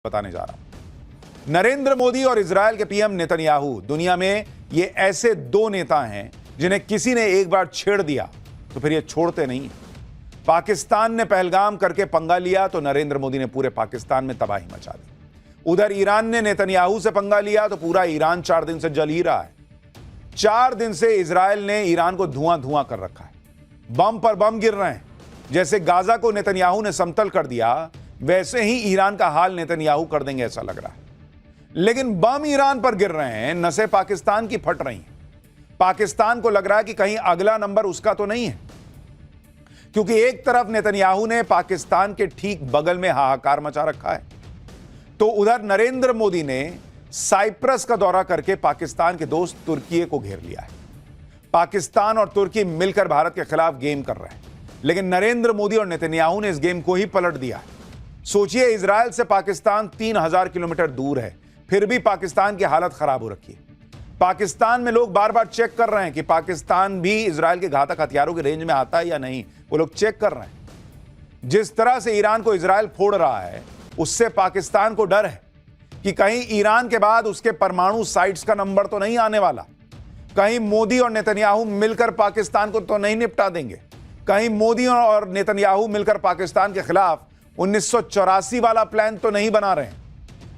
बताने जा रहा हूं। नरेंद्र मोदी और इजरायल के पीएम नेतन्याहू दुनिया में ये ऐसे दो नेता हैं जिन्हें किसी ने एक बार छेड़ दिया तो फिर ये छोड़ते नहीं हैं। पाकिस्तान ने पहलगाम करके पंगा लिया तो नरेंद्र मोदी ने पूरे पाकिस्तान में तबाही मचा दी। उधर ईरान ने नेतन्याहू से पंगा लिया तो पूरा ईरान 4 दिन से जल ही रहा है। 4 दिन से इजरायल ने ईरान को धुआं धुआं कर रखा है। बम पर बम गिर रहे हैं। जैसे गाजा को नेतन्याहू ने समतल कर दिया वैसे ही ईरान का हाल नेतन्याहू कर देंगे ऐसा लग रहा है। लेकिन बम ईरान पर गिर रहे हैं, नसें पाकिस्तान की फट रही हैं। पाकिस्तान को लग रहा है कि कहीं अगला नंबर उसका तो नहीं है, क्योंकि एक तरफ नेतन्याहू ने पाकिस्तान के ठीक बगल में हाहाकार मचा रखा है, तो उधर नरेंद्र मोदी ने साइप्रस का दौरा करके पाकिस्तान के दोस्त तुर्की को घेर लिया है। पाकिस्तान और तुर्की मिलकर भारत के खिलाफ गेम कर रहे हैं, लेकिन नरेंद्र मोदी और नेतन्याहू ने इस गेम को ही पलट दिया है। सोचिए, इजरायल से पाकिस्तान 3000 किलोमीटर दूर है, फिर भी पाकिस्तान की हालत खराब हो रखी है। पाकिस्तान में लोग बार बार चेक कर रहे हैं कि पाकिस्तान भी इजरायल के घातक हथियारों की रेंज में आता है या नहीं। वो लोग चेक कर रहे हैं। जिस तरह से ईरान को इजरायल फोड़ रहा है, उससे पाकिस्तान को डर है कि कहीं ईरान के बाद उसके परमाणु साइट्स का नंबर तो नहीं आने वाला। कहीं मोदी और नेतन्याहू मिलकर पाकिस्तान को तो नहीं निपटा देंगे। कहीं मोदी और नेतन्याहू मिलकर पाकिस्तान के खिलाफ 1984 वाला प्लान तो नहीं बना रहे हैं।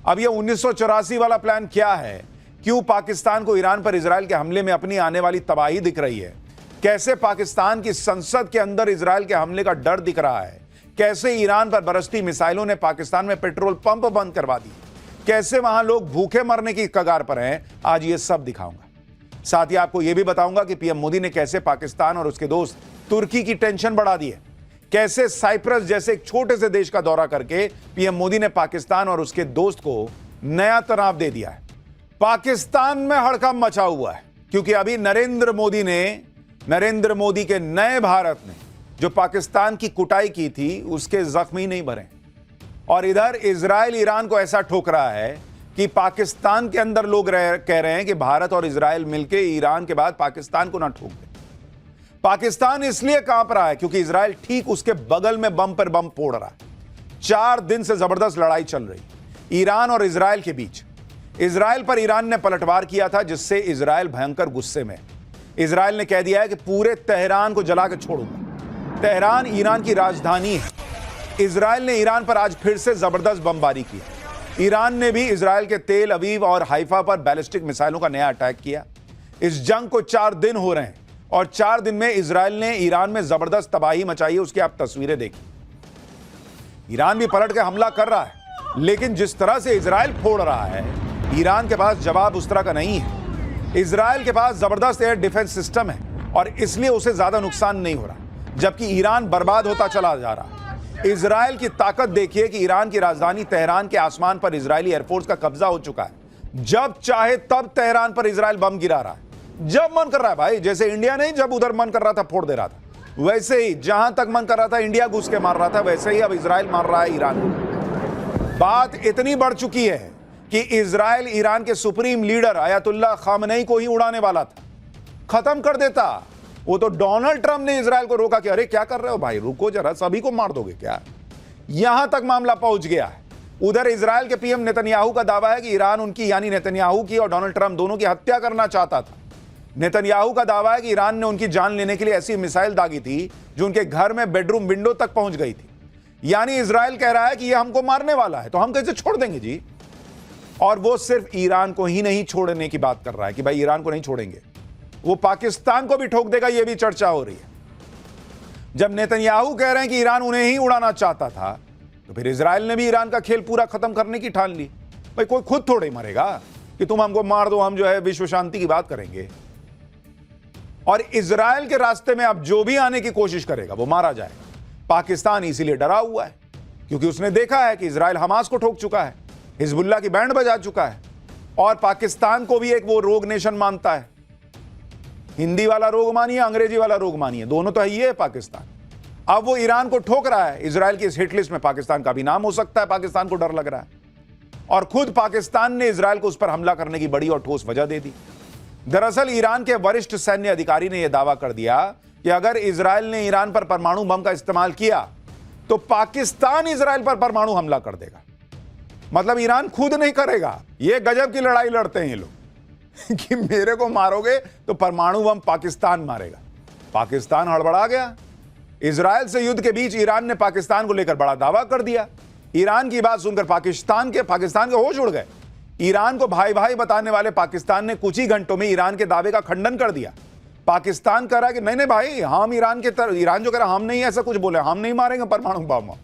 अब ये 1984 वाला प्लान क्या है? क्यों पाकिस्तान को ईरान पर इजरायल के हमले में अपनी आने वाली तबाही दिख रही है? कैसे पाकिस्तान की संसद के अंदर इजरायल के हमले का डर दिख रहा है? कैसे ईरान पर बरसती मिसाइलों ने पाकिस्तान में पेट्रोल पंप बंद करवा दिए? कैसे वहां लोग भूखे मरने की कगार पर हैं? आज ये सब दिखाऊंगा। साथ ही आपको यह भी बताऊंगा कि पीएम मोदी ने कैसे पाकिस्तान और उसके दोस्त तुर्की की टेंशन बढ़ा दी है। कैसे साइप्रस जैसे एक छोटे से देश का दौरा करके पीएम मोदी ने पाकिस्तान और उसके दोस्त को नया तनाव दे दिया है। पाकिस्तान में हड़कंप मचा हुआ है, क्योंकि अभी नरेंद्र मोदी के नए भारत ने जो पाकिस्तान की कुटाई की थी उसके जख्म ही नहीं भरे। और इधर इजरायल ईरान को ऐसा ठोक रहा है कि पाकिस्तान के अंदर लोग कह रहे हैं कि भारत और इजरायल मिलकर ईरान के बाद पाकिस्तान को ना ठोक दे। पाकिस्तान इसलिए कांप रहा है क्योंकि इजरायल ठीक उसके बगल में बम पर बम फोड़ रहा है। 4 दिन से जबरदस्त लड़ाई चल रही ईरान और इजरायल के बीच। इजरायल पर ईरान ने पलटवार किया था, जिससे इजरायल भयंकर गुस्से में। इजरायल ने कह दिया है कि पूरे तेहरान को जला के छोड़ूंगा। तेहरान ईरान की राजधानी है। इजरायल ने ईरान पर आज फिर से जबरदस्त बमबारी की। ईरान ने भी इजरायल के तेल अवीव और हाइफा पर बैलिस्टिक मिसाइलों का नया अटैक किया। इस जंग को 4 दिन हो रहे हैं और 4 दिन में इजरायल ने ईरान में जबरदस्त तबाही मचाई है। उसकी आप तस्वीरें देखिए। ईरान भी पलट के हमला कर रहा है, लेकिन जिस तरह से इजरायल फोड़ रहा है, ईरान के पास जवाब उस तरह का नहीं है। इजरायल के पास जबरदस्त एयर डिफेंस सिस्टम है और इसलिए उसे ज्यादा नुकसान नहीं हो रहा, जबकि ईरान बर्बाद होता चला जा रहा है। इजरायल की ताकत देखिए कि ईरान की राजधानी तेहरान के आसमान पर इजरायली एयरफोर्स का कब्जा हो चुका है। जब चाहे तब तेहरान पर इजरायल बम गिरा रहा है, जब मन कर रहा है। भाई, जैसे इंडिया नहीं जब उधर मन कर रहा था फोड़ दे रहा था, वैसे ही जहां तक मन कर रहा था इंडिया घुस के मार रहा था, वैसे ही अब इजरायल मार रहा है ईरान को। बात इतनी बढ़ चुकी है कि इजरायल ईरान के सुप्रीम लीडर अयतुल्लाह खामनेई को ही उड़ाने वाला था, खत्म कर देता। वो तो डोनाल्ड ट्रंप ने इजरायल को रोका कि अरे क्या कर रहे हो भाई, रुको जरा, सभी को मार दोगे क्या? यहां तक मामला पहुंच गया है। उधर इजरायल के पीएम नेतन्याहू का दावा है कि ईरान उनकी, यानी नेतन्याहू की और डोनाल्ड ट्रंप दोनों की हत्या करना चाहता था। नेतन्याहू का दावा है कि ईरान ने उनकी जान लेने के लिए ऐसी मिसाइल दागी थी जो उनके घर में बेडरूम विंडो तक पहुंच गई थी। यानी इजरायल कह रहा है कि यह हमको मारने वाला है, तो हम कैसे छोड़ देंगे जी? और वो सिर्फ ईरान को ही नहीं छोड़ने की बात कर रहा है कि भाई ईरान को नहीं छोड़ेंगे, वो पाकिस्तान को भी ठोक देगा, यह भी चर्चा हो रही है। जब नेतन्याहू कह रहे हैं कि ईरान उन्हें ही उड़ाना चाहता था, तो फिर इजरायल ने भी ईरान का खेल पूरा खत्म करने की ठान ली। भाई, कोई खुद थोड़े मरेगा कि तुम हमको मार दो, हम जो है विश्व शांति की बात करेंगे। और इजरायल के रास्ते में अब जो भी आने की कोशिश करेगा वो मारा जाएगा। पाकिस्तान इसीलिए डरा हुआ है क्योंकि उसने देखा है कि इजरायल हमास को ठोक चुका है, हिजबुल्लाह की बैंड बजा चुका है, और पाकिस्तान को भी एक वो रोग नेशन मानता है। हिंदी वाला रोग मानिए, अंग्रेजी वाला रोग मानिए, दोनों तो है ये है पाकिस्तान। अब वो ईरान को ठोक रहा है। इजरायल की इस हिट लिस्ट में पाकिस्तान का भी नाम हो सकता है। पाकिस्तान को डर लग रहा है और खुद पाकिस्तान ने इजरायल को उस पर हमला करने की बड़ी और ठोस वजह दे दी। दरअसल ईरान के वरिष्ठ सैन्य अधिकारी ने यह दावा कर दिया कि अगर इजरायल ने ईरान पर परमाणु बम का इस्तेमाल किया तो पाकिस्तान इजरायल पर परमाणु हमला कर देगा। मतलब ईरान खुद नहीं करेगा। ये गजब की लड़ाई लड़ते हैं ये लोग कि मेरे को मारोगे तो परमाणु बम पाकिस्तान मारेगा। पाकिस्तान हड़बड़ा गया। इजराइल से युद्ध के बीच ईरान ने पाकिस्तान को लेकर बड़ा दावा कर दिया। ईरान की बात सुनकर पाकिस्तान के होश उड़ गए। ईरान को भाई भाई बताने वाले पाकिस्तान ने कुछ ही घंटों में ईरान के दावे का खंडन कर दिया। पाकिस्तान कह रहा है कि नहीं नहीं भाई, हम ईरान जो कह रहा हम नहीं ऐसा कुछ बोले, हम नहीं मारेंगे परमाणु बम।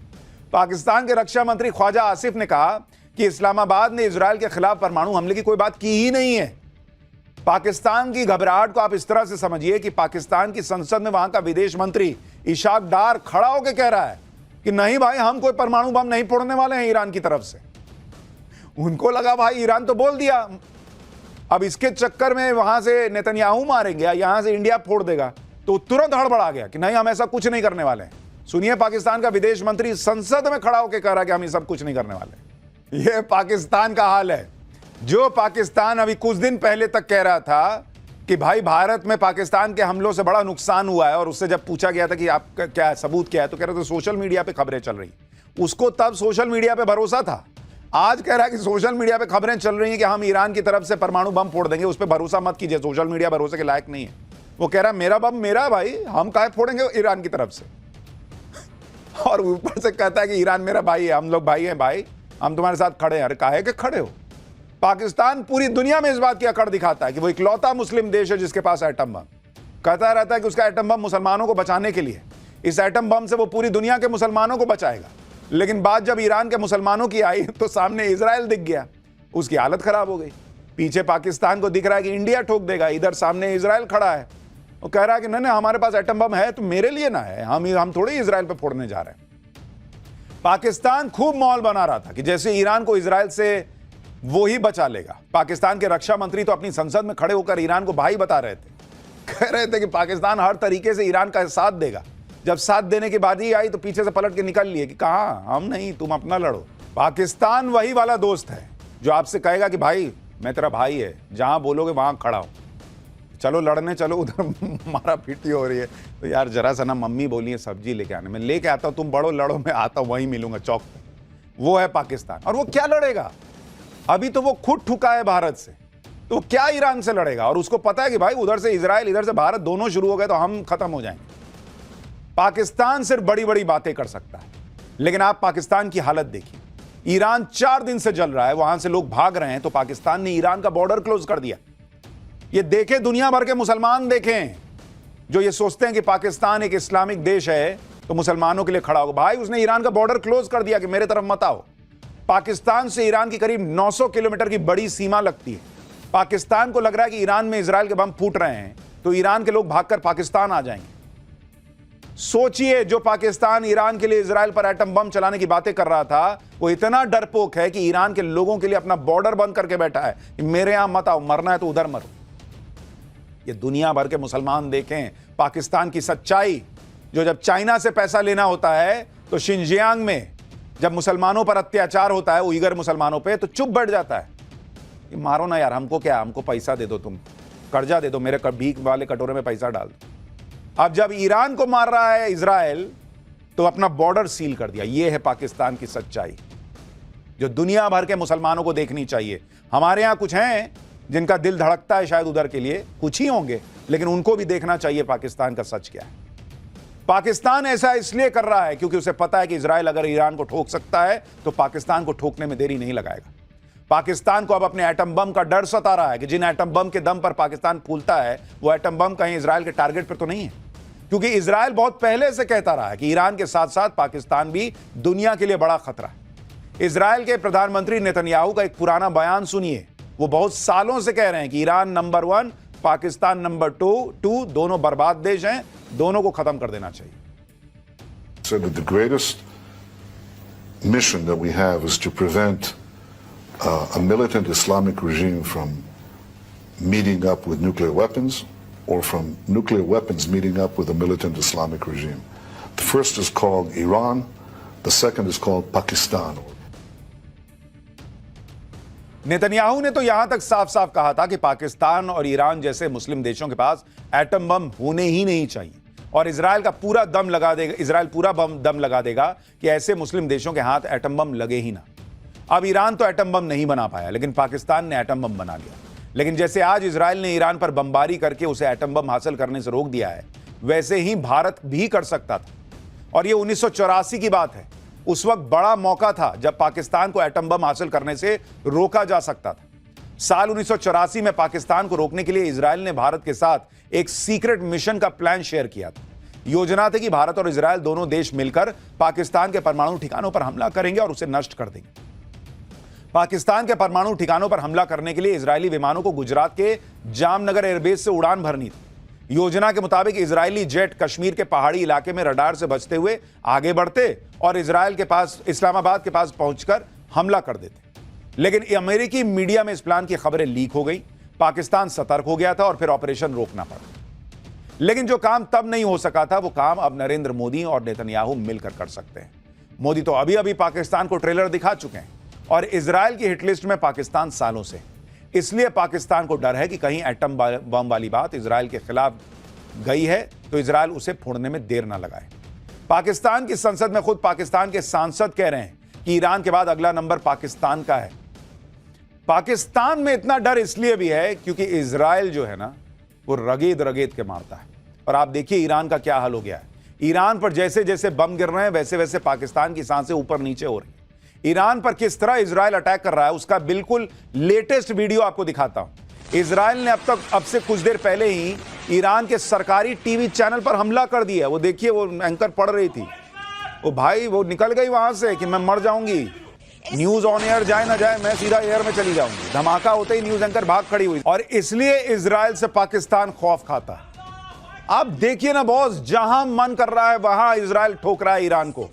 पाकिस्तान के रक्षा मंत्री ख्वाजा आसिफ ने कहा कि इस्लामाबाद ने इजराइल के खिलाफ परमाणु हमले की कोई बात की ही नहीं है। पाकिस्तान की घबराहट को आप इस तरह से समझिए कि पाकिस्तान की संसद में वहां का विदेश मंत्री इशाक डार खड़ा होकर कह रहा है कि नहीं भाई, हम कोई परमाणु बम नहीं फोड़ने वाले हैं ईरान की तरफ से। उनको लगा भाई ईरान तो बोल दिया, अब इसके चक्कर में वहां से नेतन्याहू मारेंगे या यहां से इंडिया फोड़ देगा, तो तुरंत हड़बड़ा गया कि नहीं, हम ऐसा कुछ नहीं करने वाले हैं। सुनिए, पाकिस्तान का विदेश मंत्री संसद में खड़ा होकर कह रहा है कि हम ये सब कुछ नहीं करने वाले। ये पाकिस्तान का हाल है। जो पाकिस्तान अभी कुछ दिन पहले तक कह रहा था कि भाई भारत में पाकिस्तान के हमलों से बड़ा नुकसान हुआ है, और उससे जब पूछा गया था कि आपका क्या सबूत क्या है, तो कह रहे थे सोशल मीडिया पे खबरें चल रही। उसको तब सोशल मीडिया पे भरोसा था। आज कह रहा है कि सोशल मीडिया पे खबरें चल रही हैं कि हम ईरान की तरफ से परमाणु बम फोड़ देंगे, उस पर भरोसा मत कीजिए, सोशल मीडिया भरोसे के लायक नहीं है। वो कह रहा है मेरा बम मेरा भाई, हम काहे फोड़ेंगे ईरान की तरफ से। और ऊपर से कहता है कि ईरान मेरा भाई है, हम लोग भाई हैं भाई, हम तुम्हारे साथ खड़े हैं। अरे काहे के खड़े हो? पाकिस्तान पूरी दुनिया में इस बात की अकड़ दिखाता है कि वो इकलौता मुस्लिम देश है जिसके पास एटम बम। कहता रहता है कि उसका एटम बम मुसलमानों को बचाने के लिए, इस एटम बम से वो पूरी दुनिया के मुसलमानों को बचाएगा। लेकिन बात जब ईरान के मुसलमानों की आई तो सामने इजराइल दिख गया, उसकी हालत खराब हो गई। पीछे पाकिस्तान को दिख रहा है कि इंडिया ठोक देगा, इधर सामने इजराइल खड़ा है, वो कह रहा है कि नहीं हमारे पास एटम बम है तो मेरे लिए ना है, हम थोड़ी इजराइल पे फोड़ने जा रहे हैं। पाकिस्तान खूब माहौल बना रहा था कि जैसे ईरान को इजराइल से वो ही बचा लेगा। पाकिस्तान के रक्षा मंत्री तो अपनी संसद में खड़े होकर ईरान को भाई बता रहे थे, कह रहे थे कि पाकिस्तान हर तरीके से ईरान का साथ देगा। जब साथ देने की बारी आई तो पीछे से पलट के निकल लिए कि कहां, हम नहीं, तुम अपना लड़ो। पाकिस्तान वही वाला दोस्त है जो आपसे कहेगा कि भाई मैं तेरा भाई है, जहां बोलोगे वहां खड़ा हूं, चलो लड़ने चलो। उधर मारा पीटी हो रही है तो यार जरा सा ना मम्मी बोली है सब्जी लेके आने, मैं लेके आता हूं, तुम बड़ो लड़ो, मैं आता हूं, वहीं मिलूंगा चौक पे। वो है पाकिस्तान। और वो क्या लड़ेगा? अभी तो वो खुद ठुका है भारत से, तो वो क्या ईरान से लड़ेगा? और उसको पता है कि भाई उधर से इजराइल इधर से भारत दोनों शुरू हो गए तो हम खत्म हो जाएंगे। पाकिस्तान सिर्फ बड़ी बड़ी बातें कर सकता है, लेकिन आप पाकिस्तान की हालत देखिए। ईरान 4 दिन से जल रहा है, वहां से लोग भाग रहे हैं, तो पाकिस्तान ने ईरान का बॉर्डर क्लोज कर दिया। ये देखे दुनिया भर के मुसलमान देखें जो ये सोचते हैं कि पाकिस्तान एक इस्लामिक देश है तो मुसलमानों के लिए खड़ा होगा। भाई उसने ईरान का बॉर्डर क्लोज कर दिया कि मेरे तरफ मत आओ। पाकिस्तान से ईरान की करीब 900 किलोमीटर की बड़ी सीमा लगती है। पाकिस्तान को लग रहा है कि ईरान में इजराइल के बम फूट रहे हैं तो ईरान के लोग भागकर पाकिस्तान आ जाएंगे। सोचिए, जो पाकिस्तान ईरान के लिए इजराइल पर एटम बम चलाने की बातें कर रहा था, वो इतना डरपोक है कि ईरान के लोगों के लिए अपना बॉर्डर बंद करके बैठा है कि मेरे यहां मत आओ, मरना है तो उधर मरो। ये दुनिया भर के मुसलमान देखें पाकिस्तान की सच्चाई। जो जब चाइना से पैसा लेना होता है तो शिनजियांग में जब मुसलमानों पर अत्याचार होता है, उइगर मुसलमानों पे, तो चुप बैठ जाता है कि मारो ना यार, हमको क्या, हमको पैसा दे दो, तुम कर्जा दे दो, मेरे भीख वाले कटोरे में पैसा डाल दो। अब जब ईरान को मार रहा है इजराइल तो अपना बॉर्डर सील कर दिया। यह है पाकिस्तान की सच्चाई जो दुनिया भर के मुसलमानों को देखनी चाहिए। हमारे यहां कुछ हैं जिनका दिल धड़कता है शायद उधर के लिए, कुछ ही होंगे, लेकिन उनको भी देखना चाहिए पाकिस्तान का सच क्या है। पाकिस्तान ऐसा इसलिए कर रहा है क्योंकि उसे पता है कि इजराइल अगर ईरान को ठोक सकता है तो पाकिस्तान को ठोकने में देरी नहीं लगाएगा। पाकिस्तान को अब अपने एटम बम का डर सता रहा है कि जिन एटम बम के दम पर पाकिस्तान फूलता है वो एटम बम कहीं इजराइल के टारगेट पर तो नहीं है। क्योंकि इजराइल बहुत पहले से कहता रहा है कि ईरान के साथ साथ पाकिस्तान भी दुनिया के लिए बड़ा खतरा है। इजराइल के प्रधानमंत्री नेतन्याहू का एक पुराना बयान सुनिए। वो बहुत सालों से कह रहे हैं कि ईरान नंबर 1, पाकिस्तान नंबर 2, दोनों बर्बाद देश हैं, दोनों को खत्म कर देना चाहिए। So the greatest mission that we have is to prevent a militant Islamic regime from meeting up with nuclear weapons or from nuclear weapons meeting up with a militant Islamic regime. The first is called Iran, the second is called Pakistan. Netanyahu ने तो यहां तक साफ साफ कहा था कि पाकिस्तान और ईरान जैसे मुस्लिम देशों के पास एटम बम होने ही नहीं चाहिए, और इजराइल पूरा दम लगा देगा कि ऐसे मुस्लिम देशों के हाथ एटम बम लगे ही ना। अब ईरान तो एटम बम नहीं बना पाया, लेकिन पाकिस्तान ने एटम बम बना लिया। लेकिन जैसे आज इजराइल ने ईरान पर बमबारी करके उसे एटम बम हासिल करने से रोक दिया है, वैसे ही भारत भी कर सकता था। और यह 1984 की बात है। उस वक्त बड़ा मौका था जब पाकिस्तान को एटम बम हासिल करने से रोका जा सकता था। साल 1984 में पाकिस्तान को रोकने के लिए इजराइल ने भारत के साथ एक सीक्रेट मिशन का प्लान शेयर किया था। योजना थी कि भारत और इजराइल दोनों देश मिलकर पाकिस्तान के परमाणु ठिकानों पर हमला करेंगे और उसे नष्ट कर देंगे। पाकिस्तान के परमाणु ठिकानों पर हमला करने के लिए इजरायली विमानों को गुजरात के जामनगर एयरबेस से उड़ान भरनी थी। योजना के मुताबिक इजरायली जेट कश्मीर के पहाड़ी इलाके में रडार से बचते हुए आगे बढ़ते और इस्लामाबाद के पास पहुंचकर हमला कर देते। लेकिन अमेरिकी मीडिया में इस प्लान की खबरें लीक हो गई। पाकिस्तान सतर्क हो गया था और फिर ऑपरेशन रोकना पड़ा। लेकिन जो काम तब नहीं हो सका था, वो काम अब नरेंद्र मोदी और नेतन्याहू मिलकर कर सकते हैं। मोदी तो अभी अभी पाकिस्तान को ट्रेलर दिखा चुके हैं और इजराइल की हिटलिस्ट में पाकिस्तान सालों से। इसलिए पाकिस्तान को डर है कि कहीं एटम बम वाली बात इजराइल के खिलाफ गई है तो इजराइल उसे फोड़ने में देर ना लगाए। पाकिस्तान की संसद में खुद पाकिस्तान के सांसद कह रहे हैं कि ईरान के बाद अगला नंबर पाकिस्तान का है। पाकिस्तान में इतना डर इसलिए भी है क्योंकि इजराइल जो है ना, वो रगेद रगेद के मारता है। और आप देखिए ईरान का क्या हाल हो गया है। ईरान पर जैसे जैसे बम गिर रहे हैं, वैसे वैसे पाकिस्तान की सांसें ऊपर नीचे हो रही हैं। ईरान पर किस तरह इजराइल अटैक कर रहा है, उसका बिल्कुल लेटेस्ट वीडियो आपको दिखाता हूं। इजराइल ने अब से कुछ देर पहले ही ईरान के सरकारी टीवी चैनल पर हमला कर दिया। वो देखिए, वो एंकर पढ़ रही थी, वो भाई वो निकल गई वहां से कि मैं मर जाऊंगी, न्यूज ऑन एयर जाए ना जाए, मैं सीधा एयर में चली जाऊंगी। धमाका होते ही न्यूज एंकर भाग खड़ी हुई। और इसलिए इजराइल से पाकिस्तान खौफ खाता है। अब देखिए ना बॉस, जहां मन कर रहा है वहां इजराइल ठोक रहा है ईरान को।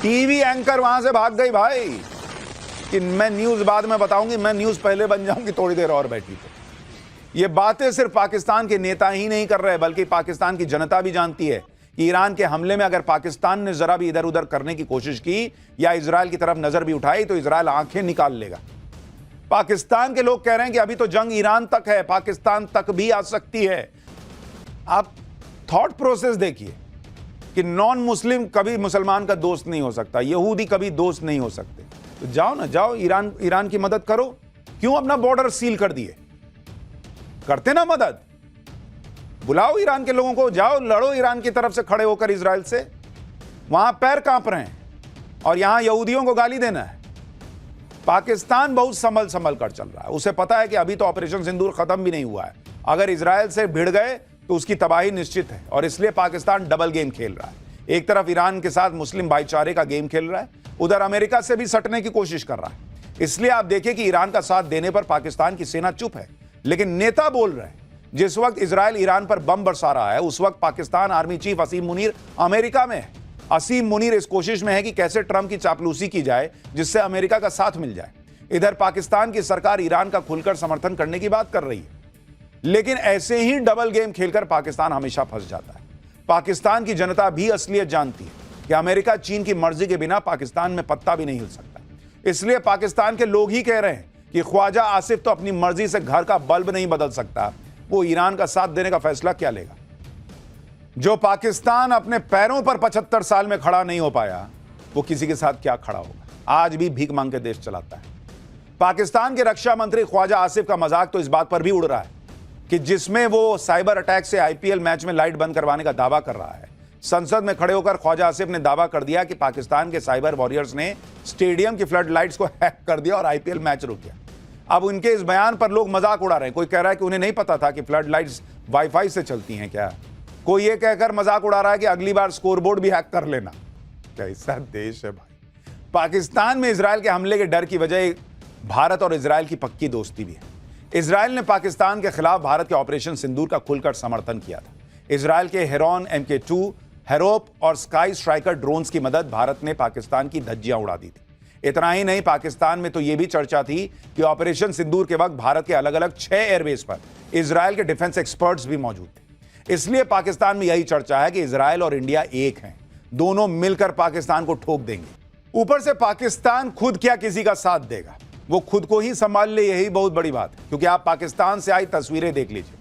टीवी एंकर वहां से भाग गई भाई कि मैं न्यूज बाद में बताऊंगी, मैं न्यूज पहले बन जाऊंगी, थोड़ी देर और बैठी। तो ये बातें सिर्फ पाकिस्तान के नेता ही नहीं कर रहे, बल्कि पाकिस्तान की जनता भी जानती है कि ईरान के हमले में अगर पाकिस्तान ने जरा भी इधर उधर करने की कोशिश की या इजराइल की तरफ नजर भी उठाई तो इजराइल आंखें निकाल लेगा। पाकिस्तान के लोग कह रहे हैं कि अभी तो जंग ईरान तक है, पाकिस्तान तक भी आ सकती है। आप थॉट प्रोसेस देखिए कि नॉन मुस्लिम कभी मुसलमान का दोस्त नहीं हो सकता, यहूदी कभी दोस्त नहीं हो सकते। तो जाओ ना, जाओ ईरान की मदद करो। क्यों अपना बॉर्डर सील कर दिए? करते ना मदद, बुलाओ ईरान के लोगों को, जाओ लड़ो ईरान की तरफ से खड़े होकर इजराइल से। वहां पैर कांप रहे हैं और यहां यहूदियों को गाली देना है। पाकिस्तान बहुत संभल कर चल रहा है। उसे पता है कि अभी तो ऑपरेशन सिंदूर खत्म भी नहीं हुआ है। अगर इजराइल से भिड़ गए तो उसकी तबाही निश्चित है। और इसलिए पाकिस्तान डबल गेम खेल रहा है। एक तरफ ईरान के साथ मुस्लिम भाईचारे का गेम खेल रहा है, उधर अमेरिका से भी सटने की कोशिश कर रहा है। इसलिए आप देखिए कि ईरान का साथ देने पर पाकिस्तान की सेना चुप है, लेकिन नेता बोल रहे हैं। जिस वक्त इजराइल ईरान पर बम बरसा रहा है, उस वक्त पाकिस्तान आर्मी चीफ असीम मुनीर अमेरिका में है। असीम मुनीर इस कोशिश में है कि कैसे ट्रंप की चापलूसी की जाए जिससे अमेरिका का साथ मिल जाए। इधर पाकिस्तान की सरकार ईरान का खुलकर समर्थन करने की बात कर रही है, लेकिन ऐसे ही डबल गेम खेलकर पाकिस्तान हमेशा फंस जाता है। पाकिस्तान की जनता भी असलियत जानती है कि अमेरिका चीन की मर्जी के बिना पाकिस्तान में पत्ता भी नहीं हिल सकता। इसलिए पाकिस्तान के लोग ही कह रहे हैं कि ख्वाजा आसिफ तो अपनी मर्जी से घर का बल्ब नहीं बदल सकता, वो ईरान का साथ देने का फैसला क्या लेगा? जो पाकिस्तान अपने पैरों पर 75 साल में खड़ा नहीं हो पाया, वो किसी के साथ क्या खड़ा होगा? आज भी भीख मांग के देश चलाता है। पाकिस्तान के रक्षा मंत्री ख्वाजा आसिफ का मजाक तो इस बात पर भी उड़ रहा है कि जिसमें वो साइबर अटैक से आईपीएल मैच में लाइट बंद करवाने का दावा कर रहा है। संसद में खड़े होकर ख्वाजा आसिफ ने दावा कर दिया कि पाकिस्तान के साइबर वॉरियर्स ने स्टेडियम की फ्लड लाइट्स को हैक कर दिया और आईपीएल मैच रुक गया। अब उनके इस बयान पर लोग मजाक उड़ा रहे हैं। कोई कह रहा है कि उन्हें नहीं पता था कि फ्लड लाइट्स वाईफाई से चलती हैं क्या। कोई ये कहकर मजाक उड़ा रहा है कि अगली बार स्कोरबोर्ड भी हैक कर लेना। कैसा देश है भाई। पाकिस्तान में इजराइल के हमले के डर की वजह भारत और इजराइल की पक्की दोस्ती भी है। इजराइल ने पाकिस्तान के खिलाफ भारत के ऑपरेशन सिंदूर का खुलकर समर्थन किया था। इजराइल के हेरॉन MK2, हेरोप और स्काई स्ट्राइकर ड्रोन्स की मदद भारत ने पाकिस्तान की धज्जियां उड़ा दी थी। इतना ही नहीं, पाकिस्तान में तो यह भी चर्चा थी कि ऑपरेशन सिंदूर के वक्त भारत के अलग अलग 6 एयरबेस पर इजराइल के डिफेंस एक्सपर्ट्स भी मौजूद थे। इसलिए पाकिस्तान में यही चर्चा है कि इजराइल और इंडिया एक हैं, दोनों मिलकर पाकिस्तान को ठोक देंगे। ऊपर से पाकिस्तान खुद क्या किसी का साथ देगा, वो खुद को ही संभाल ले, यही बहुत बड़ी बात है। क्योंकि आप पाकिस्तान से आई तस्वीरें देख लीजिए।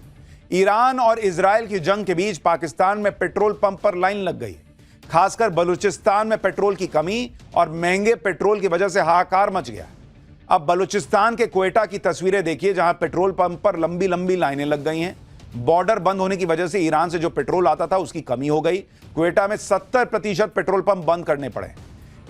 ईरान और इजराइल की जंग के बीच पाकिस्तान में पेट्रोल पंप पर लाइन लग गई। खासकर बलूचिस्तान में पेट्रोल की कमी और महंगे पेट्रोल की वजह से हाहाकार मच गया। अब बलूचिस्तान के क्वेटा की तस्वीरें देखिए, जहां पेट्रोल पंप पर लंबी लंबी लाइनें लग गई हैं। बॉर्डर बंद होने की वजह से ईरान से जो पेट्रोल आता था उसकी कमी हो गई। क्वेटा में 70% पेट्रोल पंप बंद करने पड़े।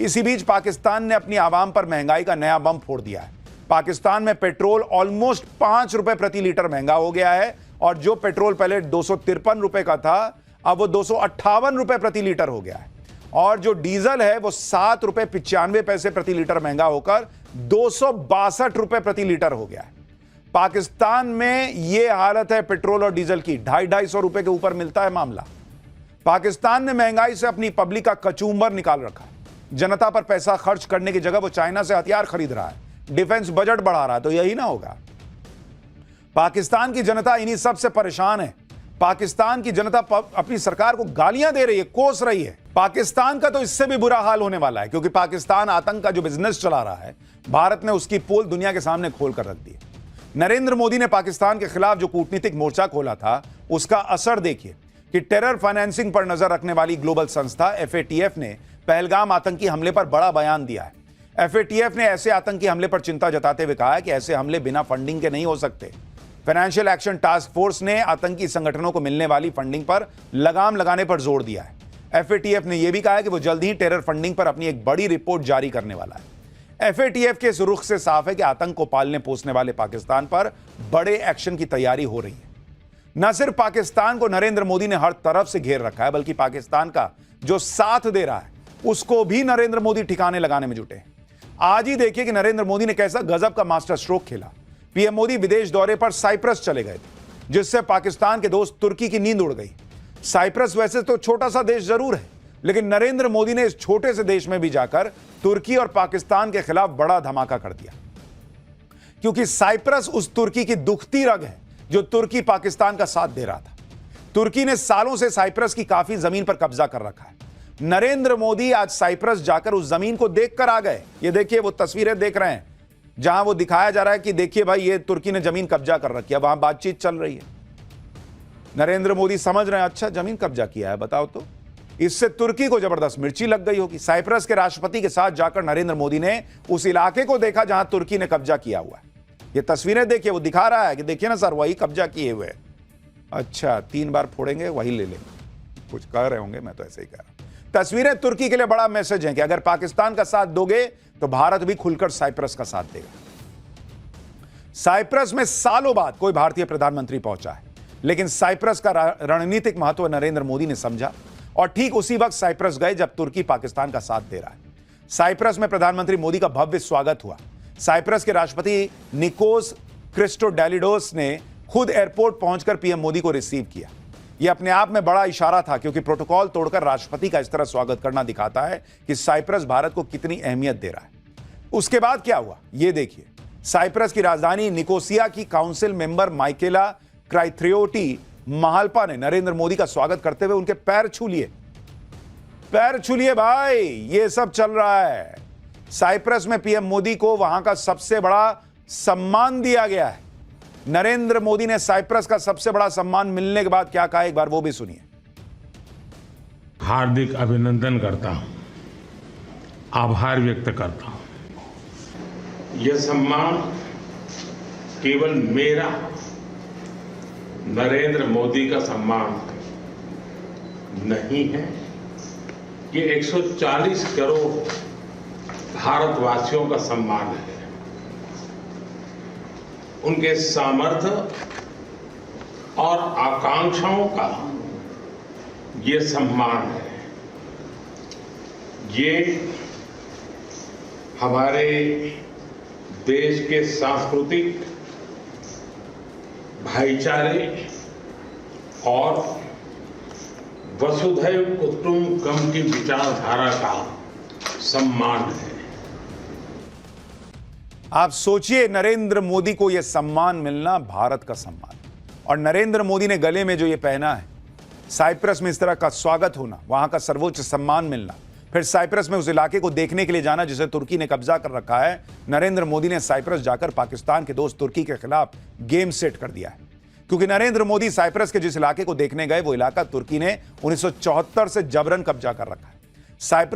इसी बीच पाकिस्तान ने अपनी आवाम पर महंगाई का नया बम फोड़ दिया है। पाकिस्तान में पेट्रोल ऑलमोस्ट 5 रुपए प्रति लीटर महंगा हो गया है और जो पेट्रोल पहले 253 रुपए का था अब वो 258 रुपए प्रति लीटर हो गया है और जो डीजल है वो 7 रुपए 95 पैसे प्रति लीटर महंगा होकर 262 रुपए प्रति लीटर हो गया है। पाकिस्तान में यह हालत है पेट्रोल और डीजल की, 250 रुपए के ऊपर मिलता है मामला। पाकिस्तान ने महंगाई से अपनी पब्लिक का कचूमर निकाल रखा है। जनता पर पैसा खर्च करने की जगह वो चाइना से हथियार खरीद रहा है, डिफेंस बजट बढ़ा रहा है, तो यही ना होगा। पाकिस्तान की जनता इन्हीं सब से परेशान है। पाकिस्तान की जनता अपनी सरकार को गालियां दे रही है, कोस रही है। पाकिस्तान का तो इससे भी बुरा हाल होने वाला है, क्योंकि पाकिस्तान आतंक का जो बिजनेस चला रहा है, भारत ने उसकी पोल दुनिया के सामने खोल कर रख दी है। नरेंद्र मोदी ने पाकिस्तान के खिलाफ जो कूटनीतिक मोर्चा खोला था, उसका असर देखिए कि टेरर फाइनेंसिंग पर नजर रखने वाली ग्लोबल संस्था FATF ने पहलगाम आतंकी हमले पर बड़ा बयान दिया है। FATF ने ऐसे आतंकी हमले पर चिंता जताते हुए कहा है कि ऐसे हमले बिना फंडिंग के नहीं हो सकते। फाइनेंशियल एक्शन टास्क फोर्स ने आतंकी संगठनों को मिलने वाली फंडिंग पर लगाम लगाने पर जोर दिया है। FATF ने यह भी कहा है कि वो जल्द ही टेरर फंडिंग पर अपनी एक बड़ी रिपोर्ट जारी करने वाला है। FATF के इस रुख से साफ है कि आतंक को पालने पोसने वाले पाकिस्तान पर बड़े एक्शन की तैयारी हो रही है। न सिर्फ पाकिस्तान को नरेंद्र मोदी ने हर तरफ से घेर रखा है, बल्कि पाकिस्तान का जो साथ दे रहा है उसको भी नरेंद्र मोदी ठिकाने लगाने में जुटे हैं। आज ही देखिए कि नरेंद्र मोदी ने कैसा गजब का मास्टर स्ट्रोक खेला। पीएम मोदी विदेश दौरे पर साइप्रस चले गए थे, जिससे पाकिस्तान के दोस्त तुर्की की नींद उड़ गई। साइप्रस वैसे तो छोटा सा देश जरूर है, लेकिन नरेंद्र मोदी ने इस छोटे से देश में भी जाकर तुर्की और पाकिस्तान के खिलाफ बड़ा धमाका कर दिया, क्योंकि साइप्रस उस तुर्की की दुखती रग है जो तुर्की पाकिस्तान का साथ दे रहा था। तुर्की ने सालों से साइप्रस की काफी जमीन पर कब्जा कर रखा है। नरेंद्र मोदी आज साइप्रस जाकर उस जमीन को देखकर आ गए। ये देखिए, वो तस्वीरें देख रहे हैं जहां वो दिखाया जा रहा है कि देखिए भाई, ये तुर्की ने जमीन कब्जा कर रखी है, वहां बातचीत चल रही है। नरेंद्र मोदी समझ रहे हैं, अच्छा जमीन कब्जा किया है, बताओ तो। इससे तुर्की को जबरदस्त मिर्ची लग गई होगी। साइप्रस के राष्ट्रपति के साथ जाकर नरेंद्र मोदी ने उस इलाके को देखा जहां तुर्की ने कब्जा किया हुआ है। ये तस्वीरें देखिए, वो दिखा रहा है कि देखिए ना सर, वही कब्जा किए हुए। अच्छा, 3 बार फोड़ेंगे वही ले लेंगे, कुछ कह रहे होंगे, मैं तो ऐसे ही कह रहा हूं। तस्वीरें तुर्की के लिए बड़ा मैसेज है कि अगर पाकिस्तान का साथ दोगे तो भारत भी खुलकर साइप्रस का साथ देगा। साइप्रस में सालों बाद कोई भारतीय प्रधानमंत्री पहुंचा है, लेकिन साइप्रस का रणनीतिक महत्व नरेंद्र मोदी ने समझा और ठीक उसी वक्त साइप्रस गए जब तुर्की पाकिस्तान का साथ दे रहा है। साइप्रस में प्रधानमंत्री मोदी का भव्य स्वागत हुआ। साइप्रस के राष्ट्रपति निकोस क्रिस्टोडेलिडोस ने खुद एयरपोर्ट पहुंचकर पीएम मोदी को रिसीव किया। यह अपने आप में बड़ा इशारा था, क्योंकि प्रोटोकॉल तोड़कर राष्ट्रपति का इस तरह स्वागत करना दिखाता है कि साइप्रस भारत को कितनी अहमियत दे रहा है। उसके बाद क्या हुआ, यह देखिए। साइप्रस की राजधानी निकोसिया की काउंसिल मेंबर माइकेला क्राइथ्रियोटी महाल्पा ने नरेंद्र मोदी का स्वागत करते हुए उनके पैर छू लिए। पैर छू लिए भाई, ये सब चल रहा है। साइप्रस में पीएम मोदी को वहां का सबसे बड़ा सम्मान दिया गया है। नरेंद्र मोदी ने साइप्रस का सबसे बड़ा सम्मान मिलने के बाद क्या कहा, एक बार वो भी सुनिए। हार्दिक अभिनंदन करता हूं, आभार व्यक्त करता हूं। यह सम्मान केवल मेरा, नरेंद्र मोदी का सम्मान नहीं है, ये 140 करोड़ भारतवासियों का सम्मान है। उनके सामर्थ्य और आकांक्षाओं का ये सम्मान है। ये हमारे देश के सांस्कृतिक भाईचारे और वसुधैव कुटुंबकम की विचारधारा का सम्मान है। आप सोचिए, नरेंद्र मोदी को यह सम्मान मिलना, भारत का सम्मान। और नरेंद्र मोदी ने गले में जो ये पहना है, साइप्रस में इस तरह का स्वागत होना, वहां का सर्वोच्च सम्मान मिलना, फिर साइप्रस में उस इलाके को देखने के लिए जाना जिसे तुर्की ने कब्जा कर रखा है। नरेंद्र मोदी ने साइप्रस जाकर पाकिस्तान के दोस्त तुर्की के खिलाफ गेम सेट कर दिया है, क्योंकि नरेंद्र मोदी साइप्रस के जिस इलाके को देखने गए वो इलाका तुर्की ने 1974 से जबरन कब्जा कर रखा है। साइप्रस